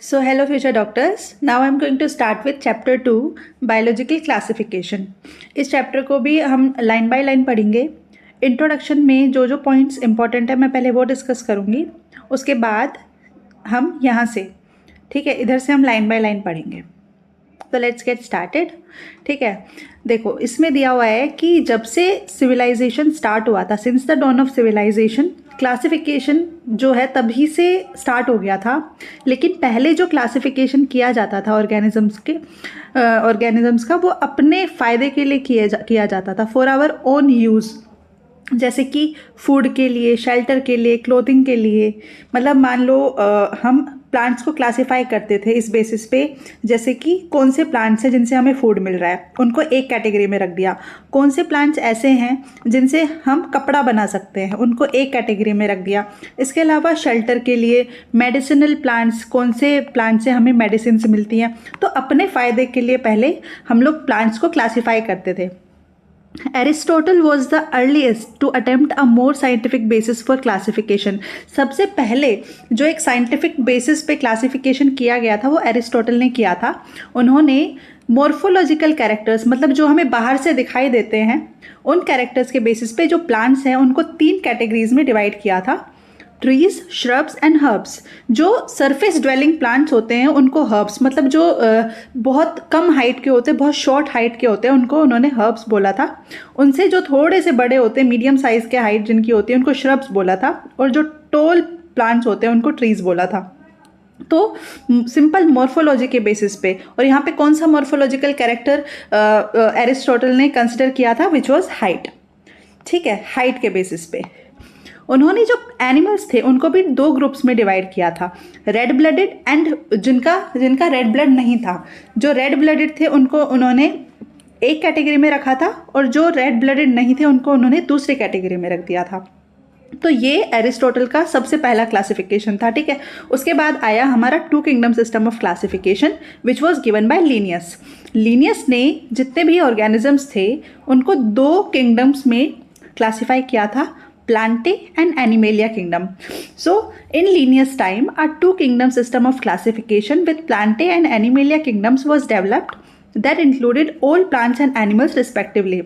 So, hello future doctors. Now I'm going to start with chapter 2 biological classification. इस chapter को भी हम line by line पढ़ेंगे. Introduction में जो जो पॉइंट्स इंपॉर्टेंट है मैं पहले वो डिस्कस करूँगी. उसके बाद हम यहाँ से, ठीक है, इधर से हम लाइन बाय लाइन पढ़ेंगे. तो लेट्स गेट स्टार्टेड. ठीक है, देखो इसमें दिया हुआ है कि जब से सिविलाइजेशन स्टार्ट हुआ था, since the dawn of civilisation, classification जो है तभी से स्टार्ट हो गया था. लेकिन पहले जो क्लासिफिकेशन किया जाता था ऑर्गेनिजम्स का, वो अपने फ़ायदे के लिए किया जाता था, फॉर आवर ओन यूज़. जैसे कि फूड के लिए, शेल्टर के लिए, क्लोथिंग के लिए. मतलब मान लो हम प्लांट्स को क्लासिफाई करते थे इस बेसिस पे, जैसे कि कौन से प्लांट्स हैं जिनसे हमें फूड मिल रहा है, उनको एक कैटेगरी में रख दिया. कौन से प्लांट्स ऐसे हैं जिनसे हम कपड़ा बना सकते हैं, उनको एक कैटेगरी में रख दिया. इसके अलावा शेल्टर के लिए मेडिसिनल प्लांट्स, कौन से प्लांट से हमें मेडिसिन मिलती हैं. तो अपने फ़ायदे के लिए पहले हम लोग प्लांट्स को क्लासीफाई करते थे. Aristotle was the earliest to attempt a more scientific basis for classification. सबसे पहले जो एक साइंटिफिक बेसिस पे क्लासिफिकेशन किया गया था वो एरिस्टोटल ने किया था. उन्होंने मॉर्फोलॉजिकल कैरेक्टर्स, मतलब जो हमें बाहर से दिखाई देते हैं, उन कैरेक्टर्स के बेसिस पे जो प्लांट्स हैं उनको 3 कैटेगरीज में डिवाइड किया था. Trees, shrubs and herbs. जो सरफेस ड्वेलिंग प्लांट्स होते हैं उनको हर्ब्स, मतलब जो बहुत कम हाइट के होते हैं, बहुत शॉर्ट हाइट के होते हैं, उनको उन्होंने हर्ब्स बोला था. उनसे जो थोड़े से बड़े होते हैं, मीडियम साइज़ के हाइट जिनकी होती है, उनको श्रब्स बोला था. और जो टॉल प्लांट्स होते हैं उनको ट्रीज बोला था. तो सिंपल मॉर्फोलॉजी के बेसिस पे. और यहाँ पे कौन सा मॉर्फोलॉजिकल कैरेक्टर एरिस्टोटल ने कंसिडर किया था, विच वॉज हाइट. ठीक है, हाइट के बेसिस पे. उन्होंने जो एनिमल्स थे उनको भी 2 ग्रुप्स में डिवाइड किया था, रेड ब्लडेड एंड जिनका रेड ब्लड नहीं था. जो रेड ब्लडेड थे उनको उन्होंने एक कैटेगरी में रखा था, और जो रेड ब्लडेड नहीं थे उनको उन्होंने दूसरी कैटेगरी में रख दिया था. तो ये एरिस्टोटल का सबसे पहला क्लासिफिकेशन था. ठीक है, उसके बाद आया हमारा 2 kingdom system of classification which was given by Linnaeus. Linnaeus ने जितने भी ऑर्गेनिजम्स थे उनको 2 किंगडम्स में क्लासीफाई किया था, Plantae and Animalia kingdom. So in Linnaeus time, a 2 kingdom system of classification with Plantae and Animalia kingdoms was developed that included all plants and animals respectively.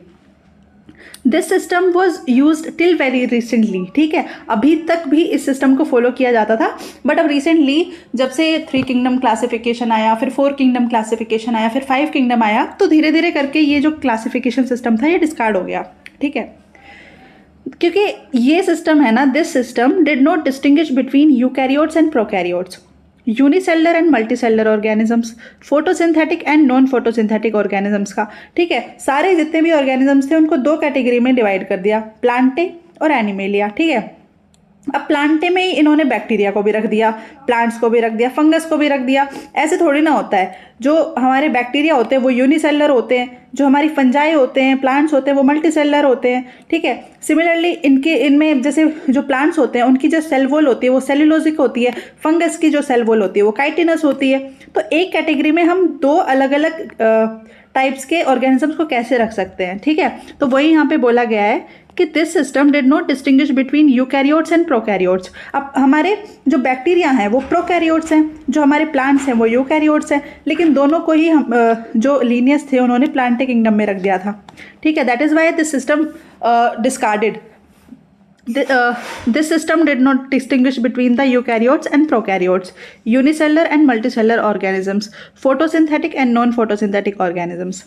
This system was used till very recently. ठीक है, अभी तक भी इस system को follow किया जाता था, बट अब रिसेंटली जब से 3 किंगडम क्लासिफिकेशन आया, फिर 4 किंगडम क्लासिफिकेशन आया, फिर 5 किंगडम आया, तो धीरे धीरे करके ये जो क्लासिफिकेशन सिस्टम था ये डिस्कार्ड हो गया. ठीक है, क्योंकि ये सिस्टम है ना, this system did not distinguish between eukaryotes and prokaryotes, unicellular and multicellular organisms, photosynthetic and non photosynthetic organisms का. ठीक है, सारे जितने भी ऑर्गेनिजम्स थे उनको 2 कैटेगरी में डिवाइड कर दिया, प्लांटे और एनिमेलिया. ठीक है, अब प्लांटे में ही इन्होंने बैक्टीरिया को भी रख दिया, प्लांट्स को भी रख दिया, फंगस को भी रख दिया. ऐसे थोड़ी ना होता है. जो हमारे बैक्टीरिया होते हैं वो यूनिसेलर होते हैं, जो हमारी फंजाई होते हैं, प्लांट्स होते हैं, वो मल्टीसेलर होते हैं. ठीक है, सिमिलरली इनमें जैसे जो प्लांट्स होते हैं उनकी जो सेल वॉल होती है वो सेल्यूलोजिक होती है, फंगस की जो सेल वॉल होती है वो काइटिनस होती है. तो एक कैटेगरी में हम 2 अलग अलग टाइप्स के ऑर्गेनिजम्स को कैसे रख सकते हैं. ठीक है, तो वही यहाँ पे बोला गया है कि this system did not distinguish between eukaryotes and prokaryotes. अब हमारे जो बैक्टीरिया हैं वो प्रोकैरियोट्स हैं, जो हमारे प्लांट्स हैं वो यूकैरियोट्स हैं, लेकिन दोनों को ही जो लीनियस थे उन्होंने प्लांटे किंगडम में रख दिया था. ठीक है, that is why this system discarded. This system did not distinguish between the eukaryotes and prokaryotes, unicellular and multicellular organisms, photosynthetic and non-photosynthetic organisms.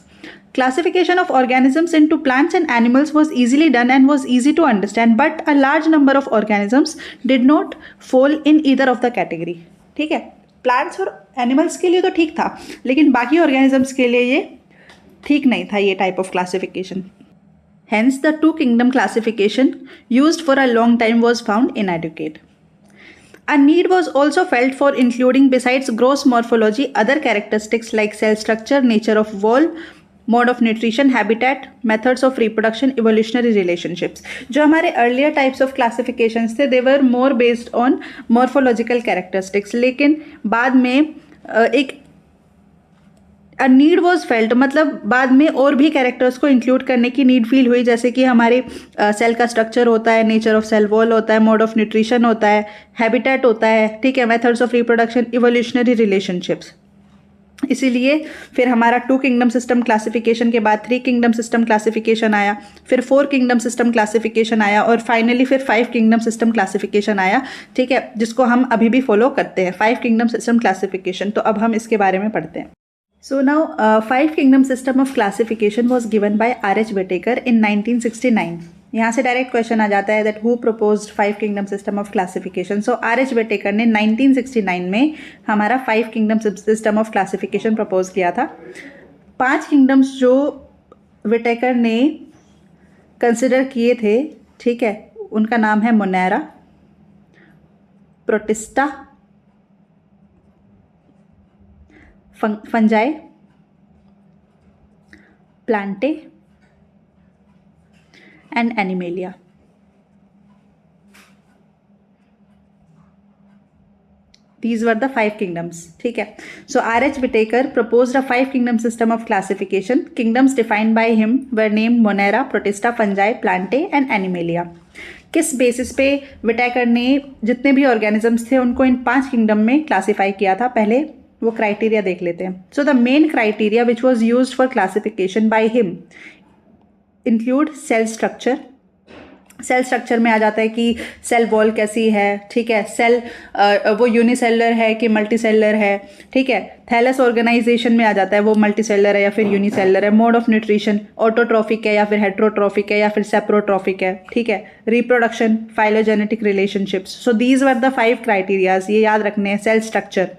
Classification of organisms into plants and animals was easily done and was easy to understand, but a large number of organisms did not fall in either of the category. ठीक है, plants और animals के लिए तो ठीक था, लेकिन बाकी ऑर्गेनिजम्स के लिए ये ठीक नहीं था ये type of classification. Hence, the 2 kingdom classification used for a long time was found inadequate. A need was also felt for including, besides gross morphology, other characteristics like cell structure, nature of wall, mode of nutrition, habitat, methods of reproduction, evolutionary relationships. जो हमारे earlier types of classifications थे, they were more based on morphological characteristics. लेकिन बाद में एक a need was felt, मतलब बाद में और भी कैरेक्टर्स को इंक्लूड करने की नीड फील हुई, जैसे कि हमारे सेल का स्ट्रक्चर होता है, नेचर ऑफ सेल वॉल होता है, मोड ऑफ न्यूट्रिशन होता है, हैबिटेट होता है, ठीक है, methods of reproduction, evolutionary relationships. इसीलिए फिर हमारा 2 किंगडम सिस्टम क्लासिफिकेशन के बाद 3 किंगडम सिस्टम क्लासिफिकेशन आया, फिर 4 किंगडम सिस्टम क्लासिफिकेशन आया, और फाइनली फिर 5 किंगडम सिस्टम क्लासिफिकेशन आया, ठीक है, जिसको हम अभी भी फॉलो करते हैं, 5 किंगडम सिस्टम क्लासिफिकेशन। तो अब हम इसके बारे में पढ़ते हैं। So now 5 kingdom system of classification was given by R.H. Whittaker इन 1969। यहाँ से डायरेक्ट क्वेश्चन आ जाता है that who proposed 5 kingdom system of classification. So R.H. Whittaker ने 1969 में हमारा 5 kingdom system of classification propose किया था। 5 किंगडम्स जो Whittaker ने कंसिडर किए थे, ठीक है, उनका नाम है Monera, protista, fungi, Plantae and animalia. These were the 5 kingdoms, ठीक है। So R.H. Whittaker proposed a 5 kingdom system of classification. Kingdoms defined by him were named Monera, Protista, Fungi, Plantae and Animalia. किस basis पे Whittaker ने जितने भी organisms थे उनको इन 5 kingdom में क्लासीफाई किया था, पहले वो क्राइटेरिया देख लेते हैं। So the main criteria which was used for classification by him include cell structure. Cell structure में आ जाता है कि सेल वॉल कैसी है, ठीक है, सेल वो यूनिसेलर है कि मल्टीसेलर है, ठीक है, थैलस ऑर्गेनाइजेशन में आ जाता है वो मल्टीसेलर है या फिर यूनिसेलर है, मोड ऑफ न्यूट्रिशन ऑटोट्रॉफिक है या फिर हेट्रोट्रॉफिक है या फिर सेप्रोट्रॉफिक है, ठीक है, reproduction, phylogenetic relationships. So these were the 5 criterias, ये याद रखने हैं। Cell structure,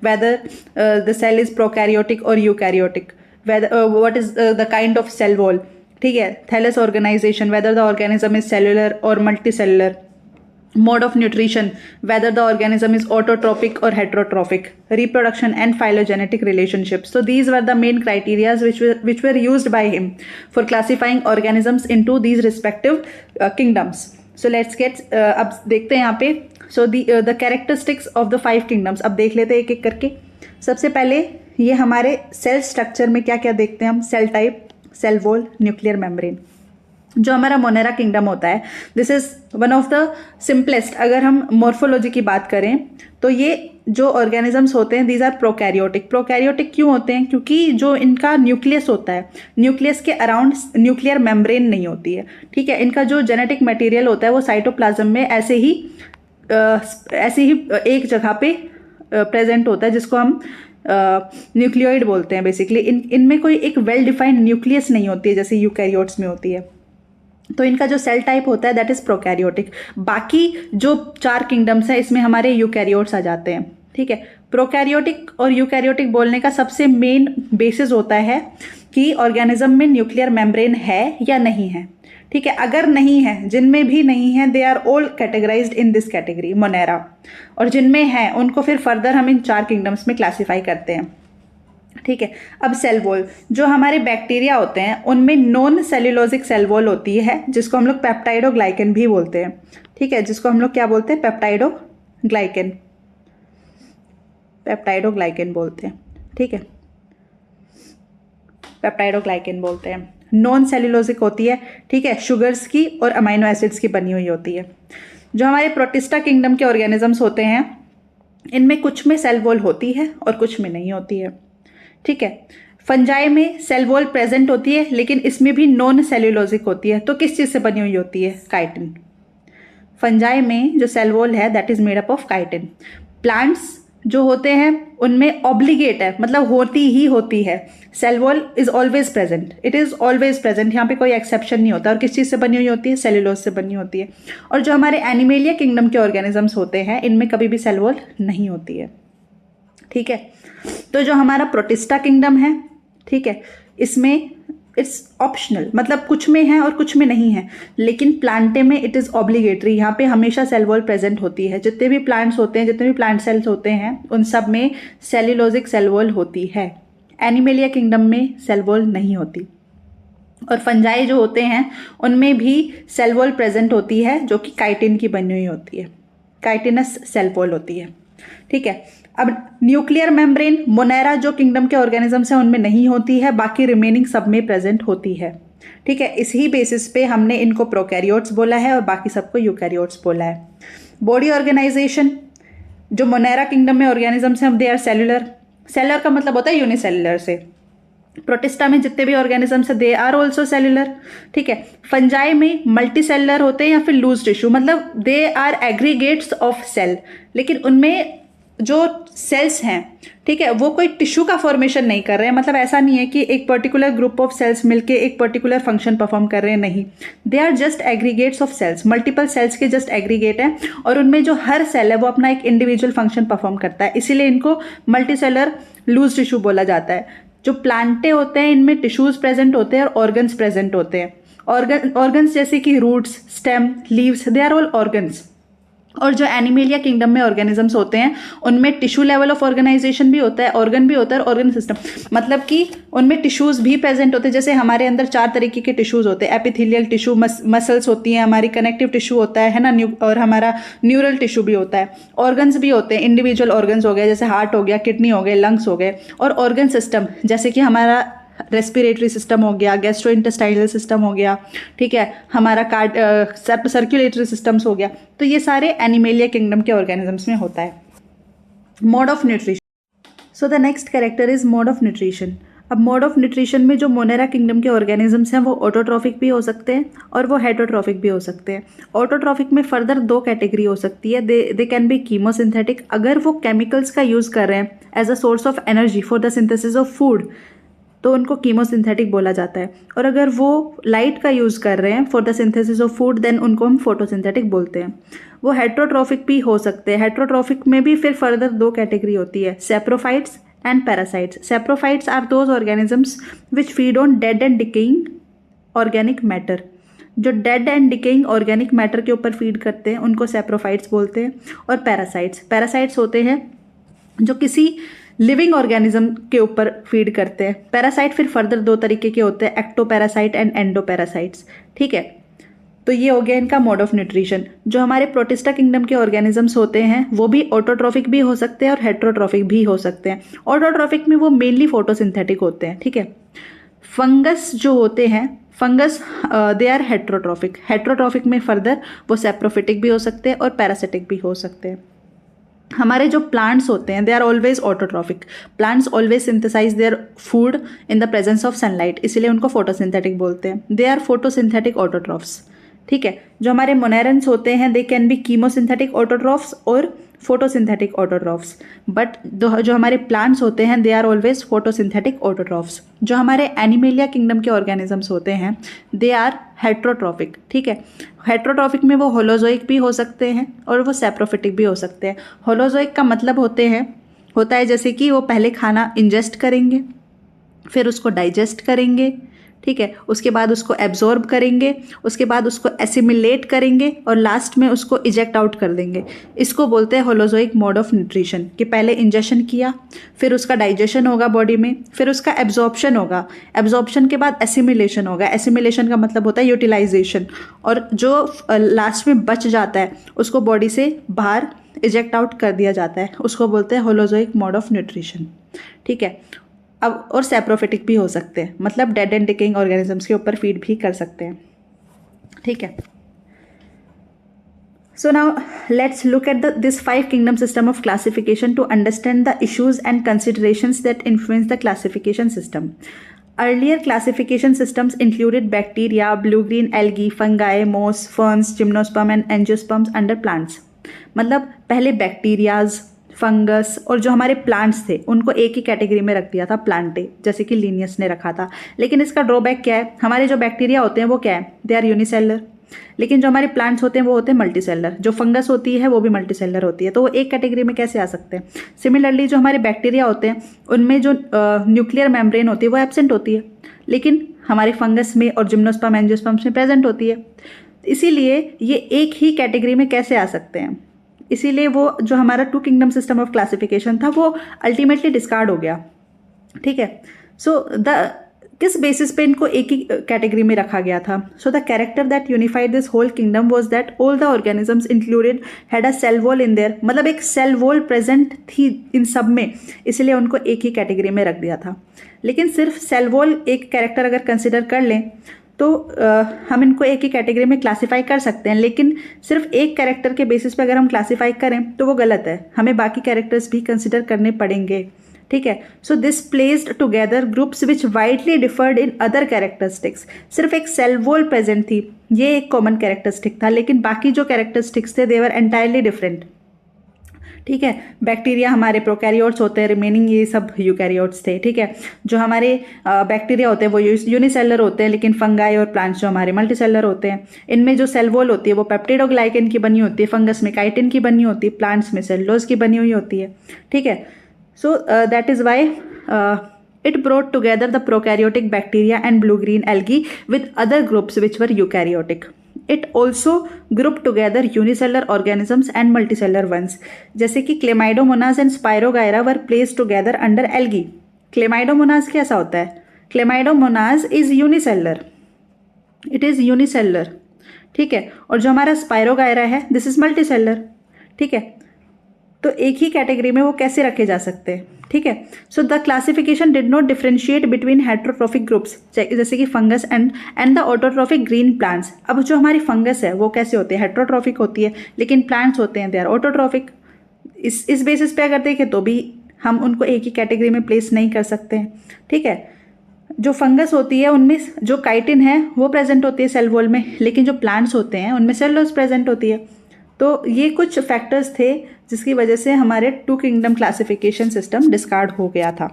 whether the cell is prokaryotic और eukaryotic, what is the kind of cell wall, ठीक है, thallus organisation, whether the organism is cellular और multicellular, mode of nutrition, whether the organism is autotrophic और heterotrophic, reproduction and phylogenetic relationships. So these were the main criteria which were used by him for classifying organisms into these respective kingdoms. So let's get अब देखते हैं यहाँ पे so the characteristics of the 5 kingdoms। अब देख लेते हैं एक एक करके। सबसे पहले ये हमारे सेल स्ट्रक्चर में क्या क्या देखते हैं हम, cell type, cell wall, nuclear membrane. जो हमारा मोनेरा किंगडम होता है, this is one of the simplest. अगर हम मॉर्फोलॉजी की बात करें तो ये जो ऑर्गेनिजम्स होते हैं दीज आर प्रोकैरियोटिक। प्रोकैरियोटिक क्यों होते हैं? क्योंकि जो इनका न्यूक्लियस होता है, न्यूक्लियस के अराउंड न्यूक्लियर मेम्ब्रेन नहीं होती है, ठीक है। इनका जो जेनेटिक मटेरियल होता है वो साइटोप्लाज्म में ऐसे ही एक जगह पे प्रेजेंट होता है, जिसको हम न्यूक्लियोइड बोलते हैं बेसिकली। इनमें कोई एक वेल डिफाइंड न्यूक्लियस नहीं होती है जैसे यूकैरियोट्स में होती है। तो इनका जो सेल टाइप होता है दैट इज प्रोकैरियोटिक। बाकी जो 4 किंगडम्स हैं इसमें हमारे यूकैरियोट्स आ जाते हैं, ठीक है। प्रोकैरियोटिक और यूकैरियोटिक बोलने का सबसे मेन बेसिस होता है कि ऑर्गेनिज्म में न्यूक्लियर मेम्ब्रेन है या नहीं है, ठीक है। अगर नहीं है, जिनमें भी नहीं है, they are all categorised in this category Monera, और जिनमें है उनको फिर फर्दर हम इन 4 किंगडम्स में क्लासीफाई करते हैं, ठीक है। अब सेल वॉल, जो हमारे बैक्टीरिया होते हैं उनमें नॉन सेल्यूलोजिक सेल वॉल होती है, जिसको हम लोग पेप्टाइडोग्लाइकन भी बोलते हैं, ठीक है, जिसको हम लोग क्या बोलते हैं, पेप्टाइडोग्लाइकन बोलते हैं, ठीक है, पेप्टाइडोग्लाइकन बोलते हैं। नॉन सेल्यूलोजिक होती है, ठीक है, शुगर्स की और अमाइनो एसिड्स की बनी हुई होती है। जो हमारे प्रोटिस्टा किंगडम के ऑर्गेनिजम्स होते हैं इनमें कुछ में सेल वॉल होती है और कुछ में नहीं होती है, ठीक है। फंजाई में सेल वॉल प्रेजेंट होती है लेकिन इसमें भी नॉन सेल्यूलोजिक होती है। तो किस चीज़ से बनी हुई होती है? काइटिन। फंजाई में जो सेल वॉल है that is made up of chitin. Plants जो होते हैं उनमें ऑब्लिगेट है, मतलब होती ही होती है, cell wall is always present, it is always present, यहाँ पे कोई एक्सेप्शन नहीं होता। और किस चीज़ से बनी हुई होती है? सेल्यूलोज से बनी होती है। और जो हमारे एनिमेलिया किंगडम के ऑर्गेनिजम्स होते हैं इनमें कभी भी सेल वॉल नहीं होती है, ठीक है। तो जो हमारा प्रोटिस्टा किंगडम है, ठीक है, इसमें इट्स ऑप्शनल, मतलब कुछ में है और कुछ में नहीं है। लेकिन प्लांटे में इट इज़ ऑब्लिगेटरी, यहाँ पे हमेशा सेल वॉल प्रेजेंट होती है। जितने भी प्लांट्स होते हैं, जितने भी प्लांट सेल्स होते हैं उन सब में सेल्यूलोजिक सेल वॉल होती है। एनिमेलिया किंगडम में सेल वॉल नहीं होती। और फंजाई जो होते हैं उनमें भी सेल वॉल प्रेजेंट होती है जो कि काइटिन की बनी हुई होती है, काइटिनस सेल वॉल होती है, ठीक है। अब न्यूक्लियर मेम्ब्रेन मोनेरा जो किंगडम के ऑर्गेनिजम्स हैं उनमें नहीं होती है, बाकी रिमेनिंग सब में प्रेजेंट होती है। ठीक है, इसी बेसिस पे हमने इनको प्रोकैरियोट्स बोला है और बाकी सबको यूकैरियोट्स बोला है। बॉडी ऑर्गेनाइजेशन, जो मोनेरा किंगडम में ऑर्गेनिजम्स हैं दे आर सेलुलर। सेलुलर का मतलब होता है यूनिसेलुलर से। प्रोटिस्टा में जितने भी ऑर्गेनिजम्स है दे आर ऑल्सो सेलुलर। ठीक है, फंजाई में मल्टी सेलुलर होते हैं या फिर लूज टिश्यू, मतलब they are aggregates of cell, लेकिन उनमें जो सेल्स हैं, ठीक है, वो कोई टिश्यू का फॉर्मेशन नहीं कर रहे हैं। मतलब ऐसा नहीं है कि एक पर्टिकुलर ग्रुप ऑफ सेल्स मिलके एक पर्टिकुलर फंक्शन परफॉर्म कर रहे हैं, नहीं, they are just aggregates of cells, multiple cells के जस्ट एग्रीगेट हैं, और उनमें जो हर सेल है वो अपना एक इंडिविजुअल फंक्शन परफॉर्म करता है, इसीलिए इनको मल्टी सेलर लूज टिश्यू बोला जाता है। जो प्लांटे होते हैं इनमें टिश्यूज प्रेजेंट होते हैं और ऑर्गन्स प्रेजेंट होते हैं। ऑर्गन्स जैसे कि roots, stem, leaves, they are all organs. और जो एनिमेलिया किंगडम में ऑर्गेनिजम्स होते हैं उनमें टिश्यू लेवल ऑफ ऑर्गेनाइजेशन भी होता है, ऑर्गन भी होता है, ऑर्गन सिस्टम, मतलब कि उनमें टिश्यूज भी प्रेजेंट होते हैं। जैसे हमारे अंदर 4 तरीके के टिश्यूज होते हैं, एपिथेलियल टिश्यू, मसल्स होती हैं हमारी, कनेक्टिव टिश्यू होता है ना, और हमारा न्यूरल टिश्यू भी होता है, ऑर्गन्स भी होते हैं, इंडिविजुअल ऑर्गन्स हो गए जैसे हार्ट हो गया, किडनी हो गए, लंग्स हो गए, और ऑर्गन सिस्टम जैसे कि हमारा रेस्पिरेटरी सिस्टम हो गया, गैस्ट्रोइंटेस्टाइनल सिस्टम हो गया, ठीक है, हमारा सर्कुलेटरी सिस्टम्स हो गया। तो ये सारे एनिमेलिया किंगडम के ऑर्गेनिजम्स में होता है। Mode of nutrition, so the next character is mode of nutrition. अब मोड ऑफ न्यूट्रिशन में जो मोनेरा किंगडम के ऑर्गेनिजम्स हैं वो ऑटोट्रॉफिक भी हो सकते हैं और वो हेटरोट्रॉफिक भी हो सकते हैं। ऑटोट्रॉफिक में फर्दर 2 कैटेगरी हो सकती है, दे कैन बी कीमोसिंथेटिक, अगर वो केमिकल्स का यूज़ कर रहे हैं as a source of energy for the synthesis of food तो उनको कीमोसिंथेटिक बोला जाता है, और अगर वो लाइट का यूज़ कर रहे हैं for the synthesis of food then उनको हम फोटोसिंथेटिक बोलते हैं। वो हेटरोट्रॉफिक भी हो सकते हैं। हेटरोट्रॉफिक में भी फिर फर्दर 2 कैटेगरी होती है, saprophytes and parasites. Saprophytes are those organisms which feed on dead and decaying organic matter. जो dead and decaying organic matter के ऊपर फीड करते हैं उनको सेप्रोफाइट्स बोलते हैं। और पैरासाइट्स होते हैं जो किसी लिविंग ऑर्गेनिज्म के ऊपर फीड करते हैं। पैरासाइट फिर फर्दर 2 तरीके के होते हैं, एक्टोपैरासाइट एंड एंडोपैरासाइट्स। ठीक है, तो ये हो गया इनका मोड ऑफ न्यूट्रिशन। जो हमारे प्रोटिस्टा किंगडम के ऑर्गेनिजम्स होते हैं वो भी ऑटोट्रॉफिक भी हो सकते हैं और हेटरोट्रॉफिक भी हो सकते हैं। ऑटोट्रॉफिक में वो मेनली फोटोसिंथेटिक होते हैं। ठीक है, फंगस जो होते हैं, fungus they are heterotrophic. Heterotrophic में फर्दर वो सेप्रोफिटिक भी हो सकते हैं और पैरासिटिक भी हो सकते हैं। हमारे जो प्लांट्स होते हैं they are always autotrophic. Plants always synthesise their food in the presence of sunlight, इसीलिए उनको फोटोसिंथेटिक बोलते हैं। They are photosynthetic autotrophs. ठीक है, जो हमारे मोनेरेंस होते हैं they can be chemosynthetic autotrophs और फोटोसिंथेटिक ऑटोट्रॉफ्स, बट जो हमारे प्लांट्स होते हैं they are always photosynthetic autotrophs. जो हमारे एनिमेलिया किंगडम के ऑर्गेनिजम्स होते हैं दे आर हेटरोट्रॉफिक। ठीक है, हेटरोट्रॉफिक में वो होलोजोइक भी हो सकते हैं और वो सेप्रोफिटिक भी हो सकते हैं। होलोजोइक का मतलब होता है जैसे कि वो पहले खाना इंजेस्ट करेंगे, फिर उसको डाइजेस्ट करेंगे, ठीक है, उसके बाद उसको एब्जॉर्ब करेंगे, उसके बाद उसको एसिमिलेट करेंगे और लास्ट में उसको इजेक्ट आउट कर देंगे। इसको बोलते हैं होलोजोइक मोड ऑफ न्यूट्रिशन, कि पहले इंजेशन किया, फिर उसका डाइजेशन होगा बॉडी में, फिर उसका एब्जॉर्प्शन होगा, एब्जॉर्प्शन के बाद एसिमिलेशन होगा। एसिमिलेशन का मतलब होता है यूटिलाइजेशन, और जो लास्ट में बच जाता है उसको बॉडी से बाहर इजेक्ट आउट कर दिया जाता है, उसको बोलते हैं होलोजोइक मोड ऑफ न्यूट्रिशन। ठीक है, अब और सेप्रोफिटिक भी हो सकते हैं, मतलब डेड एंड डिकेइंग ऑर्गेनिजम्स के ऊपर फीड भी कर सकते हैं। ठीक है, so now let's look at this 5 kingdom system of classification to understand the issues and considerations that influence the classification system. Earlier classification systems included bacteria, blue-green algae, fungi, moss, ferns, gymnosperm and angiosperms under plants. मतलब पहले bacterias, fungus और जो हमारे plants थे उनको एक ही category में रख दिया था, प्लांटे, जैसे कि लिनियस ने रखा था। लेकिन इसका ड्रॉबैक क्या है, हमारे जो बैक्टीरिया होते हैं वो क्या है, दे आर यूनिसेलर, लेकिन जो हमारे प्लांट्स होते हैं वो होते हैं मल्टीसेलर। जो फंगस होती है वो भी मल्टीसेलर होती है, तो वो एक कैटेगरी में कैसे आ सकते हैं। सिमिलरली जो हमारे बैक्टीरिया होते हैं उनमें जो न्यूक्लियर मेम्ब्रेन होती है वो एब्सेंट होती है, लेकिन हमारे फंगस में और जिम्नोस्पर्म एंजियोस्पर्म्स में प्रेजेंट होती है। इसीलिए ये एक ही कैटेगरी में कैसे आ सकते हैं, इसीलिए वो जो हमारा 2 किंगडम सिस्टम ऑफ क्लासिफिकेशन था वो अल्टीमेटली डिस्कार्ड हो गया। ठीक है, सो द किस बेसिस पे इनको एक ही कैटेगरी में रखा गया था? So the character that unified this whole kingdom was that all the organisms included had a cell wall in their, मतलब एक सेल वॉल प्रेजेंट थी इन सब में, इसलिए उनको एक ही कैटेगरी में रख दिया था। लेकिन सिर्फ सेल वॉल एक कैरेक्टर अगर कंसिडर कर लें तो हम इनको एक ही कैटेगरी में क्लासीफाई कर सकते हैं, लेकिन सिर्फ एक कैरेक्टर के बेसिस पे अगर हम क्लासीफाई करें तो वो गलत है, हमें बाकी कैरेक्टर्स भी कंसिडर करने पड़ेंगे। ठीक है, so this placed together groups which widely deferred in other characteristics. सिर्फ एक सेल वॉल प्रेजेंट थी, ये एक कॉमन कैरेक्टरिस्टिक था, लेकिन बाकी जो कैरेक्टरिस्टिक्स थे दे वर एंटायरली डिफरेंट। ठीक है, बैक्टीरिया हमारे प्रोकैरियोट्स होते हैं, रिमेनिंग ये सब यूकैरियोट्स थे। ठीक है, जो हमारे बैक्टीरिया होते हैं वो यूनिसेलर होते हैं, लेकिन फंगाई और प्लांट्स जो हमारे मल्टीसेलर होते हैं, इनमें जो सेल वॉल होती है वो पेप्टिडोग्लाइकेन की बनी होती है, फंगस में काइटिन की बनी होती है, प्लांट्स में सेलुलोज की बनी हुई होती है। ठीक है, so that is why it brought together the prokaryotic bacteria and blue-green algae with other groups which were eukaryotic. It also grouped together unicellular organisms and multicellular ones. जैसे कि Chlamydomonas and Spirogyra were placed together under algae. Chlamydomonas कैसा होता है? Chlamydomonas is unicellular. It is unicellular. ठीक है, और जो हमारा Spirogyra है दिस इज multicellular. ठीक है, तो एक ही कैटेगरी में वो कैसे रखे जा सकते हैं? ठीक है, so the classification did not differentiate between heterotrophic groups जैसे कि fungus and the autotrophic green plants. अब जो हमारी फंगस है वो कैसे होती है? हेट्रोट्रॉफिक होती है, लेकिन प्लांट्स होते हैं दे आर ऑटोट्रॉफिक। इस बेसिस पे अगर देखें तो भी हम उनको एक ही कैटेगरी में प्लेस नहीं कर सकते हैं। ठीक है, जो फंगस होती है उनमें जो काइटिन है वो प्रेजेंट होती है सेल वॉल में, लेकिन जो प्लांट्स होते हैं उनमें सेलुलोज प्रेजेंट होती है। तो ये कुछ फैक्टर्स थे जिसकी वजह से हमारे two kingdom classification system discard हो गया था।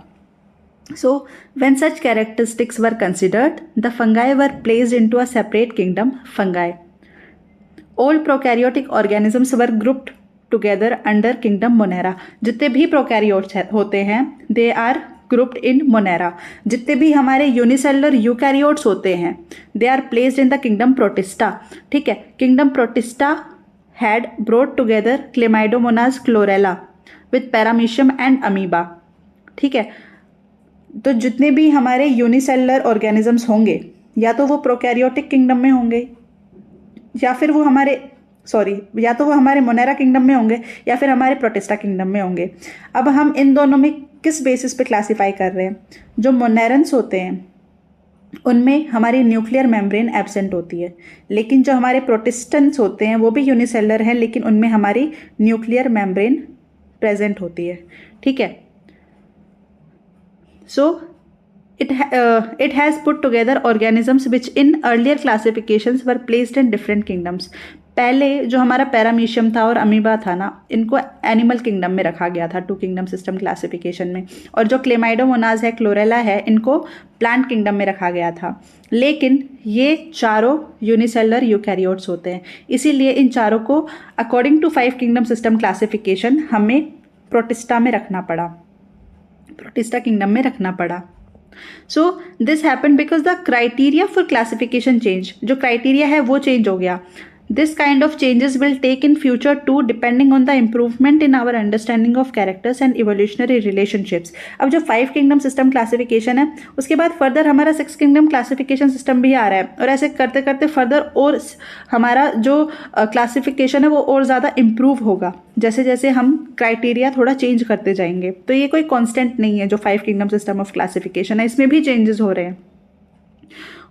So when such characteristics were considered the fungi were placed into a separate kingdom fungi. All prokaryotic organisms were grouped together under kingdom Monera. जितने भी प्रोकैरियोट्स होते हैं they are grouped in Monera. जितने भी हमारे यूनिसेलुलर यूकैरियोट्स होते हैं they are placed in the kingdom Protista. ठीक है, kingdom Protista had brought together Chlamydomonas chlorella with Paramecium and amoeba. ठीक है, तो जितने भी हमारे यूनिसेलुलर ऑर्गेनिजम्स होंगे या तो वो प्रोकैरियोटिक किंगडम में होंगे या फिर वो हमारे मोनेरा किंगडम में होंगे या फिर हमारे प्रोटिस्टा किंगडम में होंगे। अब हम इन दोनों में किस बेसिस पे क्लासीफाई कर रहे हैं? जो मोनेरन्स होते हैं उनमें हमारी न्यूक्लियर मेम्ब्रेन एब्सेंट होती है, लेकिन जो हमारे प्रोटिस्टेंट्स होते हैं वो भी यूनिसेलुलर हैं, लेकिन उनमें हमारी न्यूक्लियर मेम्ब्रेन प्रेजेंट होती है। ठीक है, सो it has put together organisms which in earlier classifications were placed in different kingdoms. पहले जो हमारा पैरामीशियम था और अमीबा था ना, इनको एनिमल किंगडम में रखा गया था टू किंगडम सिस्टम क्लासिफिकेशन में, और जो क्लेमाइडोमोनाज है, क्लोरेला है, इनको प्लांट किंगडम में रखा गया था। लेकिन ये चारों यूनिसेलुलर यूकैरियोट्स होते हैं, इसीलिए इन चारों को according to 5 kingdom system classification हमें प्रोटिस्टा किंगडम में रखना पड़ा। So this happened because the criteria for classification change. जो criteria है वो change हो गया। This kind of changes will take in future too, depending on the improvement in our understanding of characters and evolutionary relationships. अब जो 5 kingdom system classification है उसके बाद further हमारा 6 kingdom classification system भी आ रहा है, और ऐसे करते करते further और हमारा जो classification है वो और ज़्यादा improve होगा जैसे जैसे हम क्राइटेरिया थोड़ा चेंज करते जाएंगे। तो ये कोई कांस्टेंट नहीं है जो 5 किंगडम सिस्टम ऑफ क्लासिफिकेशन है, इसमें भी चेंजेस हो रहे हैं।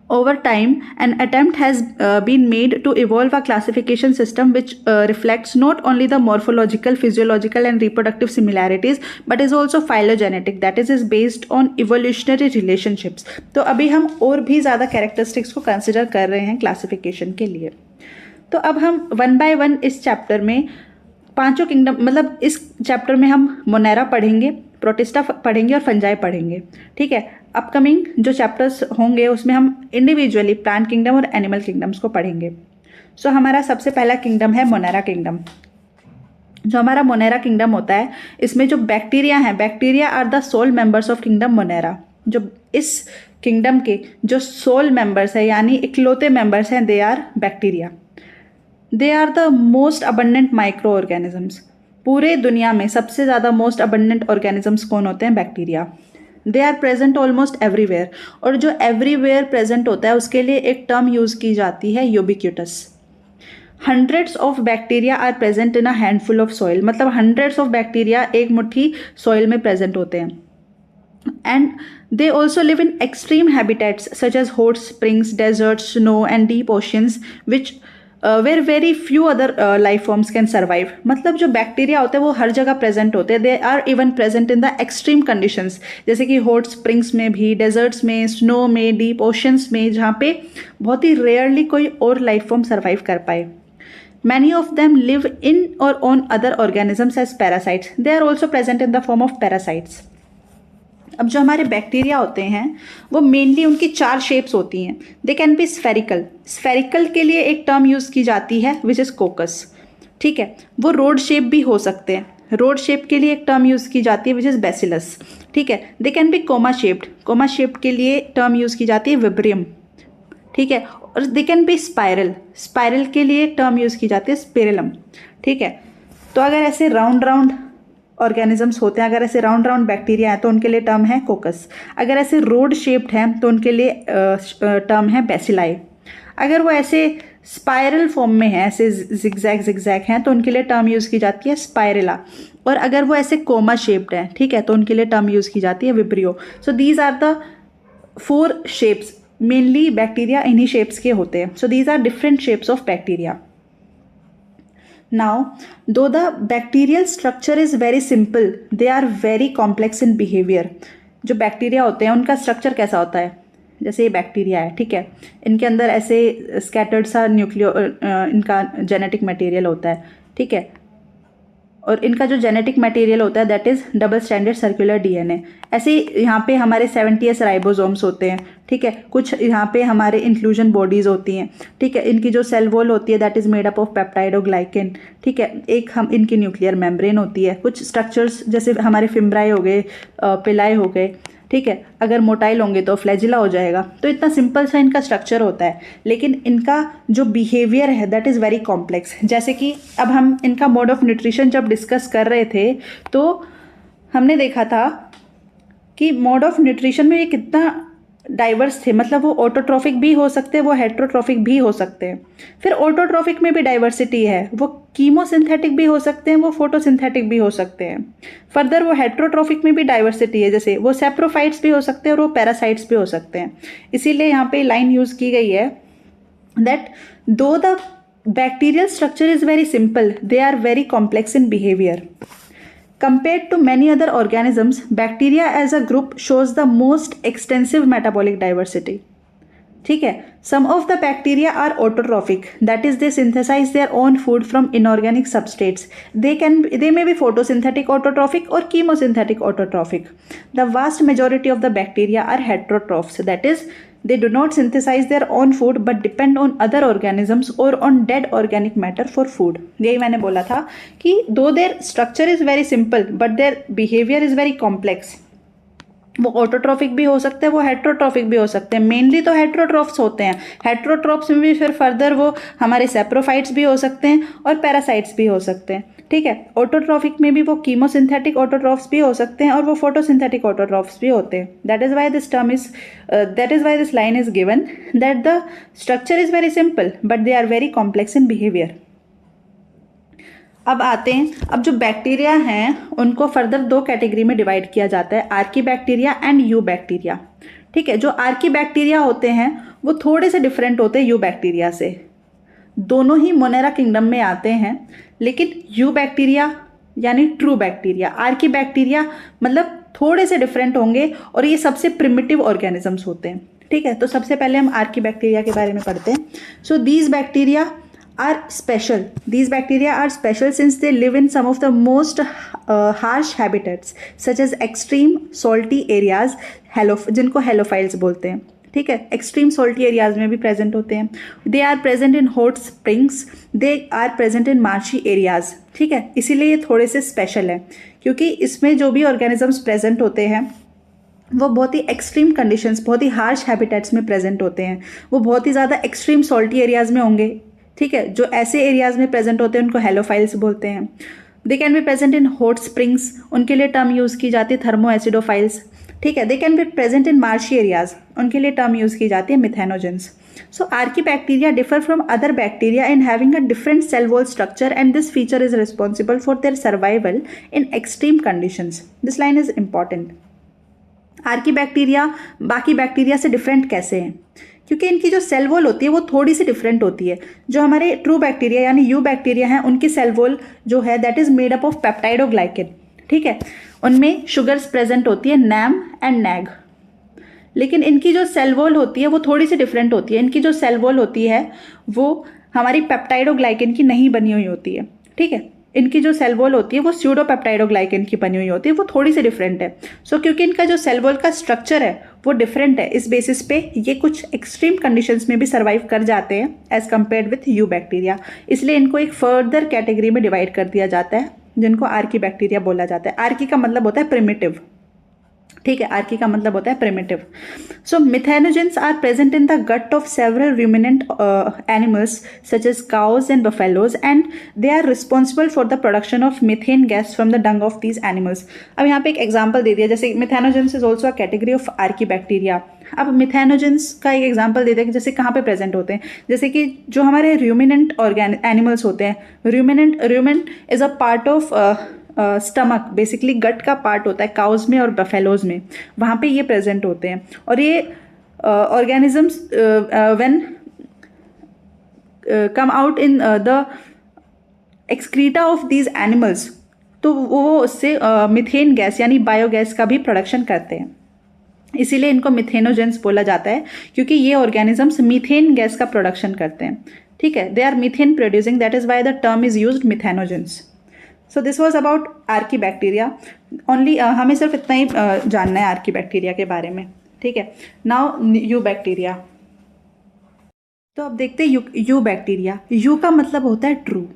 Over time, an attempt has been made to evolve a classification system which reflects not only the morphological, physiological and reproductive similarities but is also phylogenetic, that is based on evolutionary relationships. तो अभी हम और भी ज़्यादा characteristics को consider कर रहे हैं क्लासिफिकेशन के लिए। तो अब हम 1 by 1 इस चैप्टर में पांचों किंगडम, मतलब इस चैप्टर में हम मोनेरा पढ़ेंगे, प्रोटिस्टा पढ़ेंगे और फंजाई पढ़ेंगे। ठीक है, अपकमिंग जो चैप्टर्स होंगे उसमें हम इंडिविजुअली प्लांट किंगडम और एनिमल किंगडम्स को पढ़ेंगे। सो हमारा सबसे पहला किंगडम है मोनेरा किंगडम। जो हमारा मोनेरा किंगडम होता है इसमें जो बैक्टीरिया हैं, bacteria are the sole members of kingdom Monera. जो इस किंगडम के जो सोल मेंबर्स है यानी इकलौते मेंबर्स हैं they are bacteria. They are the most abundant micro organisms. पूरे दुनिया में सबसे ज़्यादा मोस्ट अबंडेंट ऑर्गेनिजम्स कौन होते हैं? Bacteria. They are present almost everywhere, और जो एवरीवेयर प्रेजेंट होता है उसके लिए एक टर्म यूज़ की जाती है ubiquitous. Hundreds of bacteria are present in a handful of soil, मतलब हंड्रेड्स ऑफ बैक्टीरिया एक मुट्ठी सॉइल में प्रेजेंट होते हैं। And they also live in extreme habitats such as hot springs, deserts, snow and deep oceans which where very few other life forms can survive। मतलब जो bacteria होते हैं वो हर जगह प्रेजेंट होते हैं, they are even present in the extreme conditions, जैसे कि हॉट स्प्रिंग्स में भी, डेजर्ट्स में, स्नो में, डीप ओशंस में, जहाँ पे बहुत ही रेयरली कोई और लाइफ फॉर्म सर्वाइव कर पाए। Many of them live in or on other organisms as parasites. They are also present in the form of parasites. अब जो हमारे बैक्टीरिया होते हैं वो मेनली उनकी 4 शेप्स होती हैं। They can B spherical, spherical के लिए एक टर्म यूज़ की जाती है विच इज़ कोकस, ठीक है। वो रोड शेप भी हो सकते हैं, रोड शेप के लिए एक टर्म यूज़ की जाती है विच इज़ बेसिलस, ठीक है। They can be comma shaped, comma shape के लिए टर्म यूज़ की जाती है विब्रियम, ठीक है। और दे कैन बी स्पाइरल, स्पाइरल के लिए टर्म यूज़ की जाती है स्पिरिलम, ठीक है। तो अगर ऐसे राउंड राउंड ऑर्गेनिजम्स होते हैं, अगर ऐसे राउंड राउंड बैक्टीरिया हैं तो उनके लिए टर्म है कोकस। अगर ऐसे रोड शेप्ड हैं तो उनके लिए टर्म है बेसिलाई। अगर वो ऐसे स्पाइरल फॉर्म में है, ऐसे जिगजैग जिगजैग हैं, तो उनके लिए टर्म यूज़ की जाती है स्पाइरेला। और अगर वो ऐसे कोमा शेप्ड हैं, ठीक है, तो उनके लिए टर्म यूज़ की जाती है vibrio. So these are the 4 shapes, mainly bacteria इन्हीं शेप्स के होते हैं। So these are different shapes of bacteria. Now, though the bacterial structure is very simple, they are very complex in behavior. जो bacteria होते हैं उनका structure कैसा होता है, जैसे ये बैक्टीरिया है, ठीक है, इनके अंदर ऐसे स्कैटर्ड सा इनका जेनेटिक मटेरियल होता है, ठीक है। और इनका जो जेनेटिक मटेरियल होता है that is double standard circular DNA. ऐसे ही यहाँ पे हमारे 70s राइबोसोम्स होते हैं, ठीक है। कुछ यहाँ पे हमारे इंक्लूजन बॉडीज़ होती हैं, ठीक है। इनकी जो सेल वॉल होती है that is made up of peptide और ग्लाइकेन, ठीक है। एक हम इनकी न्यूक्लियर मेम्ब्रेन होती है। कुछ स्ट्रक्चर्स जैसे हमारे फिम्ब्राई हो गए, पिलाई हो गए, ठीक है। अगर मोटाइल होंगे तो फ्लैजिला हो जाएगा। तो इतना सिंपल सा इनका स्ट्रक्चर होता है, लेकिन इनका जो बिहेवियर है दैट इज़ वेरी कॉम्प्लेक्स। जैसे कि अब हम इनका मोड ऑफ न्यूट्रिशन जब डिस्कस कर रहे थे तो हमने देखा था कि मोड ऑफ न्यूट्रिशन में ये कितना डाइवर्स थे, मतलब वो ऑटोट्रॉफिक भी हो सकते हैं, वो हेट्रोट्रॉफिक भी हो सकते हैं। फिर ऑटोट्रॉफिक में भी डाइवर्सिटी है, वो कीमोसिंथेटिक भी हो सकते हैं, वो फोटोसिंथेटिक भी हो सकते हैं। फर्दर वो हेट्रोट्रॉफिक में भी डाइवर्सिटी है, जैसे वो सेप्रोफाइट्स भी हो सकते हैं और वो पैरासाइट्स भी हो सकते हैं। इसीलिए यहाँ पे लाइन यूज़ की गई है that though the bacterial structure is very simple, they are very complex in behaviour. Compared to many other organisms, bacteria as a group shows the most extensive metabolic diversity. ठीक है, some of the bacteria are autotrophic, that is they synthesize their own food from inorganic substrates. They may be photosynthetic autotrophic or chemosynthetic autotrophic. The vast majority of the bacteria are heterotrophs, that is they do not synthesize their own food but depend on other organisms or on dead organic matter for food. यही मैंने बोला था कि though their structure is very simple but their behavior is very complex. वो autotrophic भी हो सकते हैं, वो हेट्रोट्रॉफिक भी हो सकते हैं। मेनली तो हेट्रोट्रॉफ्स होते हैं। हेट्रोट्रॉफ्स में भी फिर फर्दर वो हमारे सेप्रोफाइट्स भी हो सकते हैं और पैरासाइट्स भी हो सकते हैं, ठीक है। ऑटोट्रॉफिक में भी वो कीमोसिंथेटिक ऑटोट्रॉफ्स भी हो सकते हैं और वो फोटोसिंथेटिक ऑटोट्रॉफ्स भी होते हैं। That is why this line is given that the structure is very simple but they are very complex in behaviour. अब आते हैं, अब जो बैक्टीरिया हैं उनको फर्दर 2 कैटेगरी में डिवाइड किया जाता है, Archie bacteria and you bacteria, ठीक है। जो आर्की बैक्टीरिया होते हैं वो थोड़े से डिफरेंट होते हैं यू बैक्टीरिया से। दोनों ही मोनेरा किंगडम में आते हैं, लेकिन यू बैक्टीरिया यानी ट्रू बैक्टीरिया, आर्की बैक्टीरिया मतलब थोड़े से डिफरेंट होंगे और ये सबसे प्रिमिटिव ऑर्गेनिजम्स होते हैं, ठीक है। तो सबसे पहले हम आर्की बैक्टीरिया के बारे में पढ़ते हैं। So these bacteria are special. These bacteria are special since they live in some of the most harsh habitats such as extreme salty areas, जिनको हेलोफाइल्स बोलते हैं, ठीक है। एक्सट्रीम सॉल्टी एरियाज में भी प्रेजेंट होते हैं। They are present in hot springs, they are present in marshy areas, ठीक है। इसीलिए ये थोड़े से स्पेशल है क्योंकि इसमें जो भी ऑर्गेनिजम्स प्रेजेंट होते हैं वो बहुत ही एक्सट्रीम कंडीशंस, बहुत ही हार्श हैबिटेट्स में प्रेजेंट होते हैं। वो बहुत ही ज़्यादा एक्सट्रीम सॉल्टी एरियाज में होंगे, ठीक है। जो ऐसे एरियाज में प्रेजेंट होते हैं उनको हेलोफाइल्स बोलते हैं। They can be present in hot springs, उनके लिए टर्म यूज़ की जाती है थर्मो एसिडोफाइल्स। ठीक है, they can be present in marshy areas, उनके लिए टर्म यूज़ की जाती है methanogens. So archaebacteria differ from other bacteria in having a different cell wall structure, and this feature is responsible for their survival in extreme conditions. This line is important. Archaebacteria बाकी bacteria से different कैसे हैं? क्योंकि इनकी जो cell wall होती है वो थोड़ी सी डिफरेंट होती है. जो हमारे ट्रू बैक्टीरिया यानी यू बैक्टीरिया हैं उनकी सेल वॉल जो है that is made up of peptidoglycan. ठीक है, उनमें शुगर्स प्रेजेंट होती है नैम एंड नैग. लेकिन इनकी जो सेल वॉल होती है वो थोड़ी सी डिफरेंट होती है. इनकी जो सेल वॉल होती है वो हमारी पेप्टाइडोग्लाइकेन की नहीं बनी हुई होती है. ठीक है, इनकी जो सेल वॉल होती है वो स्यूडो पेप्टाइडोग्लाइकेन की बनी हुई होती है, वो थोड़ी सी डिफरेंट है. सो क्योंकि इनका जो सेल वॉल का स्ट्रक्चर है वो डिफरेंट है, इस बेसिस पे ये कुछ एक्सट्रीम कंडीशंस में भी सर्वाइव कर जाते हैं as compared with eubacteria. इसलिए इनको एक फर्दर कैटेगरी में डिवाइड कर दिया जाता है जिनको आर्की बैक्टीरिया बोला जाता है. आर्की का मतलब होता है प्रिमिटिव. ठीक है, आर्की का मतलब होता है primitive. So methanogens are present in the gut of several ruminant animals such as cows and buffaloes, and they are responsible for the production of methane gas from the dung of these animals. अब यहाँ पे एक example दे दिया, जैसे methanogens is also a category of archaebacteria. अब methanogens का एक example दे दिया कि जैसे कहाँ पे प्रेजेंट होते हैं, जैसे कि जो हमारे रूमिनेंट एनिमल्स होते हैं. Ruminant is a part of stomach, basically gut का पार्ट होता है काउज में और बफेलोज में, वहाँ पे ये प्रेजेंट होते हैं. और ये organisms when come out in the excreta of these animals, तो वो उससे मिथेन गैस यानी बायोगैस का भी प्रोडक्शन करते हैं. इसीलिए इनको मिथेनोजेंस बोला जाता है क्योंकि ये ऑर्गेनिजम्स मीथेन गैस का प्रोडक्शन करते हैं. ठीक है, they are methane producing, that is why the term is used methanogens. So this was about archaebacteria only. हमें सिर्फ इतना ही जानना है आर्कीबैक्टीरिया के बारे में. ठीक है, नाउ यू बैक्टीरिया. तो अब देखते हैं यू बैक्टीरिया. यू का मतलब होता है ट्रू.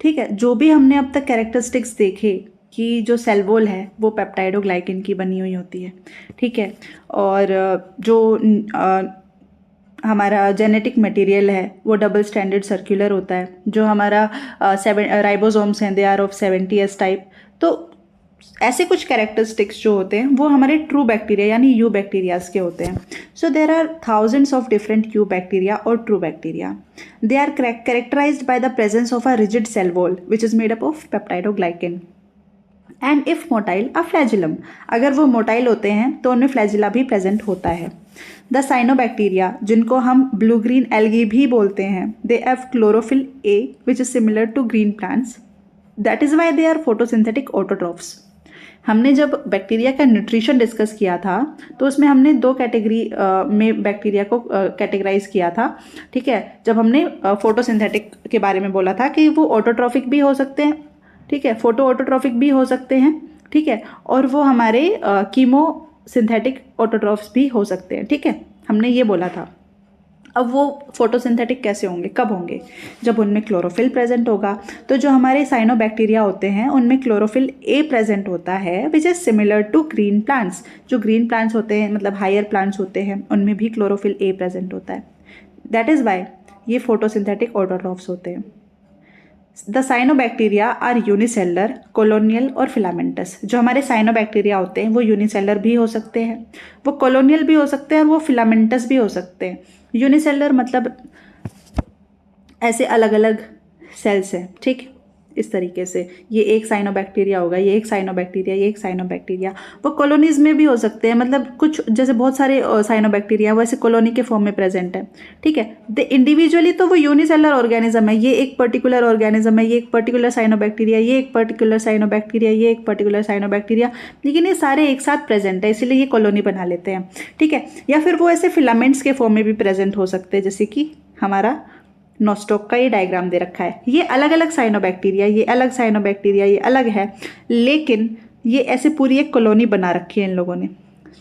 ठीक है, जो भी हमने अब तक कैरेक्टरिस्टिक्स देखे कि जो सेल वॉल है वो पेप्टाइडोग्लाइकेन की बनी हुई होती है. ठीक है, और जो हमारा जेनेटिक मटेरियल है वो डबल स्टैंडर्ड सर्कुलर होता है. जो हमारा राइबोसोम्स हैं they are of 70s type. तो ऐसे कुछ कैरेक्टरिस्टिक्स जो होते हैं वो हमारे ट्रू बैक्टीरिया यानी यू बैक्टीरियाज के होते हैं. So there are thousands of different eubacteria और true bacteria. They are characterised by the presence of a rigid cell wall which is made up of peptidoglycan. And if motile a flagellum, अगर वो motile होते हैं तो उनमें flagella भी present होता है. द साइनोबैक्टीरिया जिनको हम ब्लू ग्रीन एल्गी भी बोलते हैं, they have chlorophyll a which is similar to green plants, that is why they are photosynthetic autotrophs. हमने जब बैक्टीरिया का न्यूट्रिशन डिस्कस किया था तो उसमें हमने दो कैटेगरी में बैक्टीरिया को कैटेगराइज किया था. ठीक है, जब हमने फोटोसिंथेटिक के बारे में बोला था कि वो ऑटोट्रॉफिक भी हो सकते हैं. ठीक है, फोटो ऑटोट्रॉफिक भी हो सकते हैं. ठीक है, और वो हमारे कीमो सिंथेटिक ऑटोट्रॉफ्स भी हो सकते हैं. ठीक है, हमने ये बोला था. अब वो फोटोसिंथेटिक कैसे होंगे, कब होंगे? जब उनमें क्लोरोफिल प्रेजेंट होगा. तो जो हमारे साइनोबैक्टीरिया होते हैं उनमें क्लोरोफिल ए प्रेजेंट होता है which is similar to green plants. जो ग्रीन प्लांट्स होते हैं मतलब हायर प्लांट्स होते हैं उनमें भी क्लोरोफिल ए प्रेजेंट होता है. दैट इज़ वाई ये फोटोसिंथेटिक ऑटोट्रॉफ्स होते हैं. The cyanobacteria are unicellular, colonial और फिलामेंटस. जो हमारे साइनोबैक्टीरिया होते हैं वो यूनिसेलर भी हो सकते हैं, वो कॉलोनियल भी हो सकते हैं और वो फिलामेंटस भी हो सकते हैं. यूनिसेलर मतलब ऐसे अलग अलग सेल्स हैं. ठीक, इस तरीके से ये एक साइनोबैक्टीरिया होगा, ये एक साइनोबैक्टीरिया, ये एक साइनोबैक्टीरिया. वो कॉलोनीज में भी हो सकते हैं, मतलब कुछ जैसे बहुत सारे साइनोबैक्टीरिया वैसे कॉलोनी के फॉर्म में प्रेजेंट है. ठीक है, द इंडिविजुअली तो वो यूनिसेलर ऑर्गेनिज्म है, ये एक पर्टिकुलर ऑर्गेनिज्म है, ये एक पर्टिकुलर साइनोबैक्टीरिया, ये एक पर्टिकुलर साइनोबैक्टीरिया, ये एक पर्टिकुलर साइनोबैक्टीरिया, लेकिन ये सारे एक साथ प्रेजेंट है इसलिए ये कॉलोनी बना लेते हैं. ठीक है, या फिर वो ऐसे फिलामेंट्स के फॉर्म में भी प्रेजेंट हो सकते हैं, जैसे कि हमारा नोस्टॉक का ये डायग्राम दे रखा है. ये अलग अलग साइनोबैक्टीरिया, ये अलग साइनोबैक्टीरिया, ये अलग है, लेकिन ये ऐसे पूरी एक कॉलोनी बना रखी है इन लोगों ने.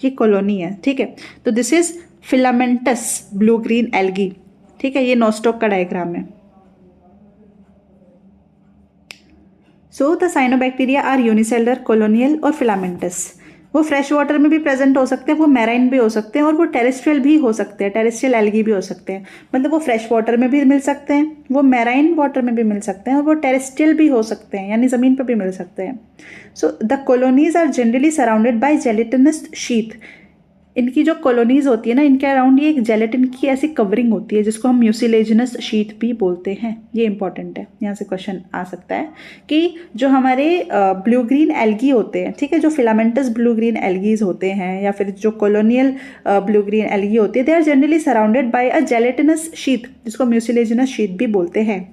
ये कॉलोनी है. ठीक है, तो this is filamentous blue green algae. ठीक है, ये नोस्टॉक का डायग्राम है. So the cyanobacteria are unicellular, colonial और फिलामेंटस. वो फ्रेश वाटर में भी प्रेजेंट हो सकते हैं, वो मैराइन भी हो सकते हैं, और वो टेरेस्ट्रियल भी हो सकते हैं, टेरेस्ट्रियल एल्गी भी हो सकते हैं। मतलब वो फ्रेश वाटर में भी मिल सकते हैं, वो मैराइन वाटर में भी मिल सकते हैं, और वो टेरेस्ट्रियल भी हो सकते हैं, यानी ज़मीन पर भी मिल सकते हैं। So the colonies are generally surrounded by gelatinous sheath. इनकी जो कॉलोनीज होती है ना, इनके अराउंड ये एक जेलेटिन की ऐसी कवरिंग होती है जिसको हम म्यूसिलेजिनस शीट भी बोलते हैं। ये इंपॉर्टेंट है, यहाँ से क्वेश्चन आ सकता है कि जो हमारे ब्लू ग्रीन एल्गी होते हैं, ठीक है, जो फिलामेंटस ब्लू ग्रीन एल्गीज होते हैं या फिर जो कॉलोनियल ब्लू ग्रीन एल्गी होती है, they are generally surrounded by a gelatinous sheet जिसको म्यूसिलेजिनस शीट भी बोलते हैं।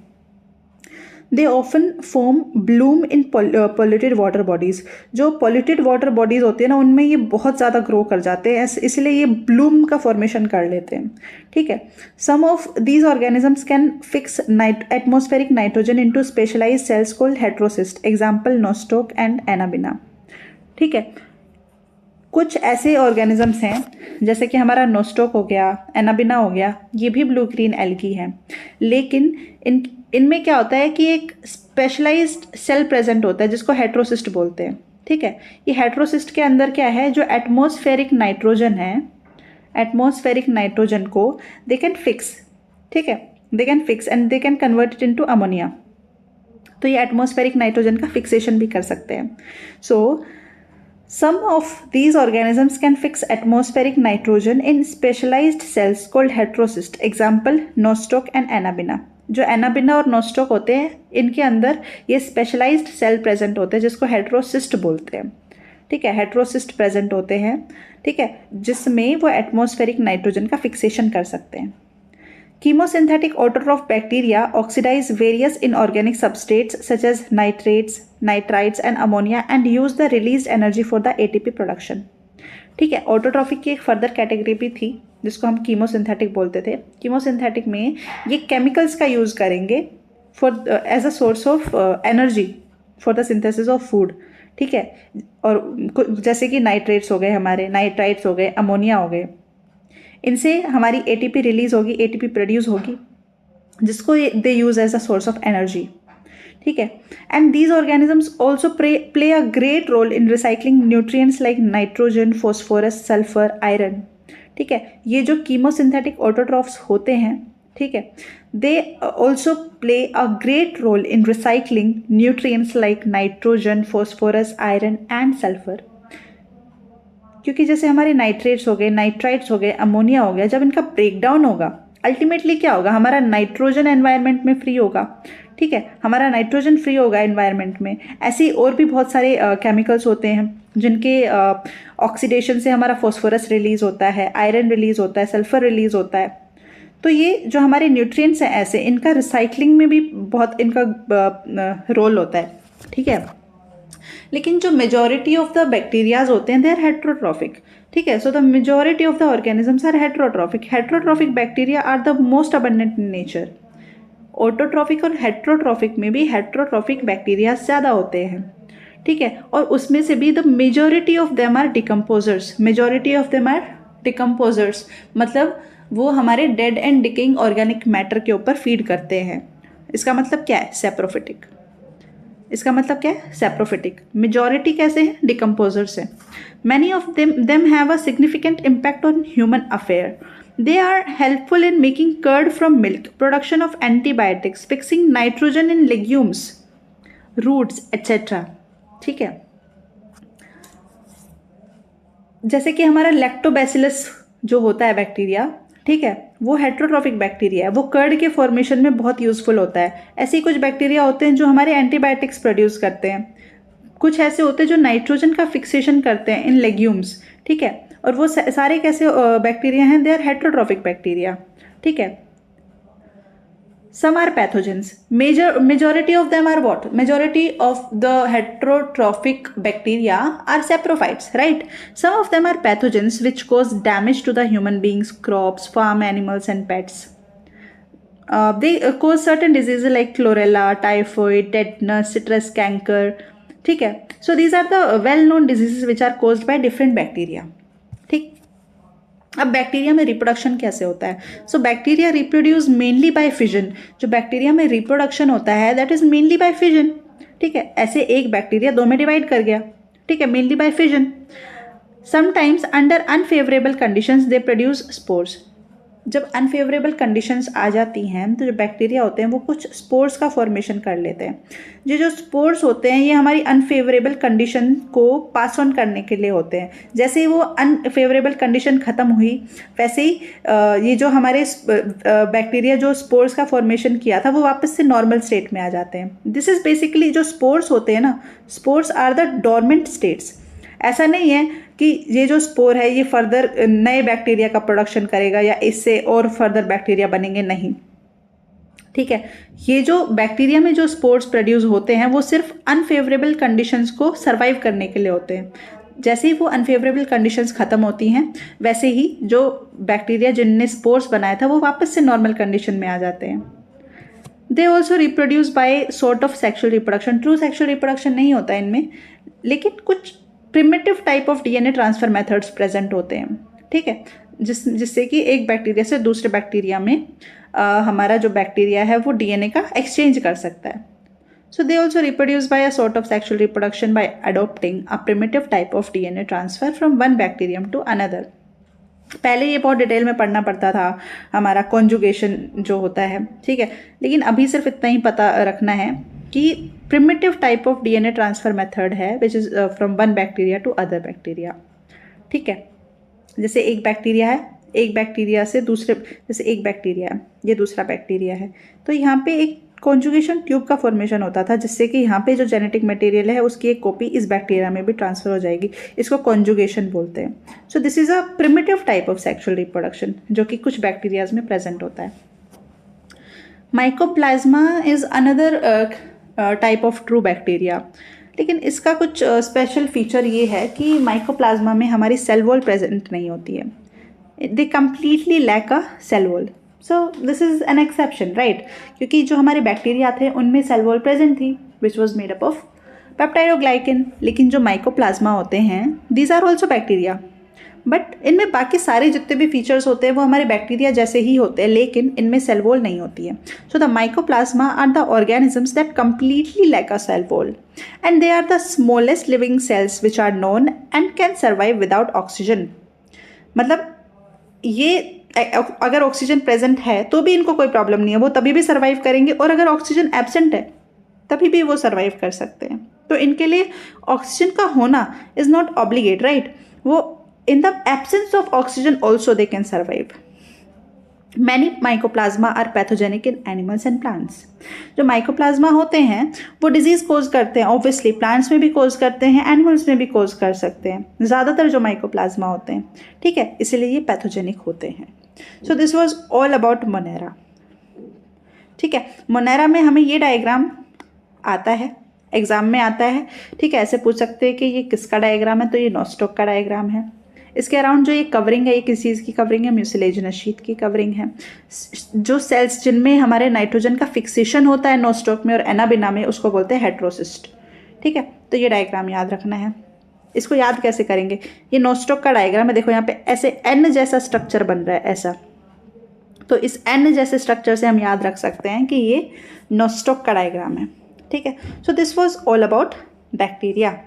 They often form bloom in polluted water bodies. जो पॉल्यूटेड वाटर बॉडीज़ होती है ना, उनमें ये बहुत ज़्यादा ग्रो कर जाते हैं, इसलिए ये ब्लूम का फॉर्मेशन कर लेते हैं। ठीक है, some of these organisms can fix atmospheric nitrogen into specialised cells called heterocyst, example Nostoc and Anabaena. ठीक है, कुछ ऐसे ऑर्गेनिजम्स हैं जैसे कि हमारा नोस्टॉक हो गया, एनाबिना हो गया, ये भी ब्लू ग्रीन एल्गी हैं, लेकिन इनमें क्या होता है कि एक स्पेशलाइज्ड सेल प्रेजेंट होता है जिसको हेट्रोसिस्ट बोलते हैं। ठीक है, ये हेट्रोसिस्ट के अंदर क्या है, जो एटमॉस्फेरिक नाइट्रोजन है, एटमॉस्फेरिक नाइट्रोजन को दे कैन फिक्स, ठीक है, they can fix and they can convert it into ammonia. तो ये एटमॉस्फेरिक नाइट्रोजन का फिक्सेशन भी कर सकते हैं। सो some of these organisms can fix atmospheric nitrogen in specialized cells called heterocyst, example nostoc and anabina। जो एनाबिना और Nostoc होते हैं, इनके अंदर ये स्पेशलाइज्ड सेल प्रेजेंट होते हैं जिसको हेट्रोसिस्ट बोलते हैं। ठीक है, हेट्रोसिस्ट प्रेजेंट होते हैं, ठीक है, जिसमें वो एटमॉस्फेरिक नाइट्रोजन का फिक्सेशन कर सकते हैं। Chemosynthetic autotroph bacteria oxidize various inorganic substrates such as nitrates, nitrites and ammonia and use the released energy for the ATP production। ठीक है, ऑटोट्रॉफिक की एक फर्दर कैटेगरी भी थी जिसको हम कीमोसिंथेटिक बोलते थे। कीमोसिंथेटिक में ये केमिकल्स का यूज़ करेंगे for as a source of energy for the synthesis of food. ठीक है, और जैसे कि नाइट्रेट्स हो गए, हमारे नाइट्राइट्स हो गए, अमोनिया हो गए, इनसे हमारी एटीपी रिलीज होगी, एटीपी प्रोड्यूस होगी, जिसको they use as a source of energy. ठीक है, and these organisms also play a great role in recycling nutrients like nitrogen, phosphorus, sulphur, iron. ठीक है, ये जो कीमोसिंथेटिक ऑटोट्रॉफ्स होते हैं, ठीक है, they also play a great role in recycling nutrients like nitrogen, phosphorus, iron and sulphur. क्योंकि जैसे हमारे नाइट्रेट्स हो गए, नाइट्राइट्स हो गए, अमोनिया हो गया, जब इनका ब्रेकडाउन होगा, अल्टीमेटली क्या होगा, हमारा नाइट्रोजन एनवायरनमेंट में फ्री होगा। ठीक है, हमारा नाइट्रोजन फ्री होगा एनवायरनमेंट में। ऐसी और भी बहुत सारे केमिकल्स होते हैं जिनके ऑक्सीडेशन से हमारा फॉस्फोरस रिलीज होता है, आयरन रिलीज होता है, सल्फर रिलीज होता है। तो ये जो हमारे न्यूट्रिएंट्स हैं ऐसे, इनका रिसाइकलिंग में भी बहुत इनका रोल होता है। ठीक है, लेकिन जो मेजॉरिटी ऑफ द बैक्टीरियाज होते हैं दे आर हेट्रोट्रॉफिक। ठीक है, so the majority of the organisms are heterotrophic. Heterotrophic bacteria are the most abundant in nature. Autotrophic और हेट्रोट्रॉफिक में भी हेट्रोट्रॉफिक बैक्टीरिया ज़्यादा होते हैं। ठीक है, और उसमें से भी the majority of them are decomposers. Majority of them are decomposers मतलब वो हमारे dead and decaying organic matter के ऊपर फीड करते हैं। इसका मतलब क्या है, सेप्रोफिटिक। इसका मतलब क्या है, सेप्रोफिटिक। मेजॉरिटी कैसे हैं, डिकम्पोजर्स हैं। Many of them have a significant impact on human affair. They are helpful in making curd from milk, production of antibiotics, fixing nitrogen in legumes, roots etcetera. ठीक है, जैसे कि हमारा लैक्टोबैसिलस जो होता है बैक्टीरिया, ठीक है, वो हेट्रोट्रॉफिक बैक्टीरिया है, वो कर्ड के फॉर्मेशन में बहुत यूजफुल होता है। ऐसे ही कुछ बैक्टीरिया होते हैं जो हमारे एंटीबायोटिक्स प्रोड्यूस करते हैं। कुछ ऐसे होते हैं जो नाइट्रोजन का फिक्सेशन करते हैं इन लेग्यूम्स। ठीक है, और वो सारे कैसे बैक्टीरिया हैं, दे आर हेट्रोट्रॉफिक बैक्टीरिया। ठीक है, some are pathogens. Majority of them are what? Majority of the heterotrophic bacteria are saprophytes, right? Some of them are pathogens which cause damage to the human beings, crops, farm animals and pets. They cause certain diseases like chlorella, typhoid, tetanus, citrus canker. ठीक है, so these are the well-known diseases which are caused by different bacteria. ठीक, अब bacteria में reproduction कैसे होता है? So bacteria reproduce mainly by fission. जो bacteria में रिप्रोडक्शन होता है that is mainly by fission. ठीक है, ऐसे एक बैक्टीरिया दो में डिवाइड कर गया, ठीक है, mainly by fission. Sometimes under unfavourable conditions they produce spores. जब अनफेवरेबल कंडीशंस आ जाती हैं तो जो बैक्टीरिया होते हैं वो कुछ स्पोर्स का फॉर्मेशन कर लेते हैं। ये जो स्पोर्स होते हैं ये हमारी अनफेवरेबल कंडीशन को पास ऑन करने के लिए होते हैं। जैसे ही वो अनफेवरेबल कंडीशन ख़त्म हुई वैसे ही ये जो हमारे बैक्टीरिया जो स्पोर्स का फॉर्मेशन किया था वो वापस से नॉर्मल स्टेट में आ जाते हैं। दिस इज़ बेसिकली जो स्पोर्स होते हैं ना, spores are the dormant states. ऐसा नहीं है कि ये जो स्पोर है ये फर्दर नए बैक्टीरिया का प्रोडक्शन करेगा या इससे और फर्दर बैक्टीरिया बनेंगे, नहीं। ठीक है, ये जो बैक्टीरिया में जो स्पोर्स प्रोड्यूस होते हैं वो सिर्फ अनफेवरेबल कंडीशंस को सर्वाइव करने के लिए होते हैं। जैसे ही वो अनफेवरेबल कंडीशंस ख़त्म होती हैं वैसे ही जो बैक्टीरिया जिनने स्पोर्स बनाया था वो वापस से नॉर्मल कंडीशन में आ जाते हैं। दे also reproduce bye sort of sexual reproduction. True sexual reproduction नहीं होता इनमें, लेकिन कुछ primitive type of DNA transfer methods present होते हैं। ठीक है, जिससे कि एक बैक्टीरिया से दूसरे बैक्टीरिया में हमारा जो बैक्टीरिया है वो डीएनए का एक्सचेंज कर सकता है। So they also reproduce by a sort of sexual reproduction by adopting a primitive type of DNA transfer from one bacterium to another. पहले ये बहुत डिटेल में पढ़ना पड़ता था हमारा कॉन्जुगेशन जो होता है, ठीक है, लेकिन अभी सिर्फ इतना ही पता रखना है कि primitive type of DNA transfer method है which is from one bacteria to other bacteria. ठीक है, जैसे एक बैक्टीरिया है, एक बैक्टीरिया से दूसरे, जैसे एक बैक्टीरिया है, ये दूसरा बैक्टीरिया है, तो यहाँ पे एक कॉन्जुगेशन ट्यूब का फॉर्मेशन होता था जिससे कि यहाँ पे जो जेनेटिक मटेरियल है उसकी एक कॉपी इस बैक्टीरिया में भी ट्रांसफर हो जाएगी। इसको कॉन्जुगेशन बोलते हैं। सो this is a primitive type of sexual reproduction जो कि कुछ बैक्टीरियाज में प्रेजेंट होता है। Mycoplasma is another type of true bacteria, लेकिन इसका कुछ स्पेशल फीचर ये है कि माइकोप्लाज्मा में हमारी सेल वॉल प्रेजेंट नहीं होती है। They completely lack a cell wall. So this is an exception, right, क्योंकि जो हमारे बैक्टीरिया थे उनमें सेल वॉल प्रेजेंट थी which was made up of peptidoglycan. लेकिन जो माइकोप्लाज्मा होते हैं these are also bacteria, but इनमें बाकी सारे जितने भी फीचर्स होते हैं वो हमारे बैक्टीरिया जैसे ही होते हैं, लेकिन इनमें सेल वॉल नहीं होती है। So the mycoplasma are the organisms that completely lack a cell wall and they are the smallest living cells which are known and can survive without oxygen. मतलब ये अगर ऑक्सीजन प्रेजेंट है तो भी इनको कोई प्रॉब्लम नहीं है, वो तभी भी सर्वाइव करेंगे, और अगर ऑक्सीजन एब्सेंट है तभी भी वो सर्वाइव कर सकते हैं। तो इनके लिए ऑक्सीजन का होना इज़ नॉट ऑब्लिगेट, राइट, वो in the absence of oxygen also they can survive. Many mycoplasma are pathogenic in animals and plants. जो mycoplasma होते हैं वो डिजीज़ कोज करते हैं, ऑब्वियसली प्लांट्स में भी कोज करते हैं, एनिमल्स में भी कोज कर सकते हैं, ज़्यादातर जो mycoplasma होते हैं, ठीक है, इसलिए ये पैथोजेनिक होते हैं। सो this was all about Monera. ठीक है, मोनेरा में हमें ये डायग्राम आता है, एग्जाम में आता है, ठीक है, ऐसे पूछ सकते हैं कि ये किसका डायग्राम है, तो ये नोस्टॉक का डायग्राम है। इसके अराउंड जो ये कवरिंग है ये किस चीज़ की कवरिंग है, म्यूसिलेजिनस शीट की कवरिंग है। जो सेल्स जिनमें हमारे नाइट्रोजन का फिक्सेशन होता है नोस्टॉक में और एनाबिना में उसको बोलते हैं हेट्रोसिस्ट। ठीक है, तो ये डायग्राम याद रखना है। इसको याद कैसे करेंगे, ये नोस्टॉक का डायग्राम है, देखो यहाँ पे ऐसे एन जैसा स्ट्रक्चर बन रहा है ऐसा, तो इस एन जैसे स्ट्रक्चर से हम याद रख सकते हैं कि ये नोस्टॉक का डायग्राम है। ठीक है, सो this was all about bacteria.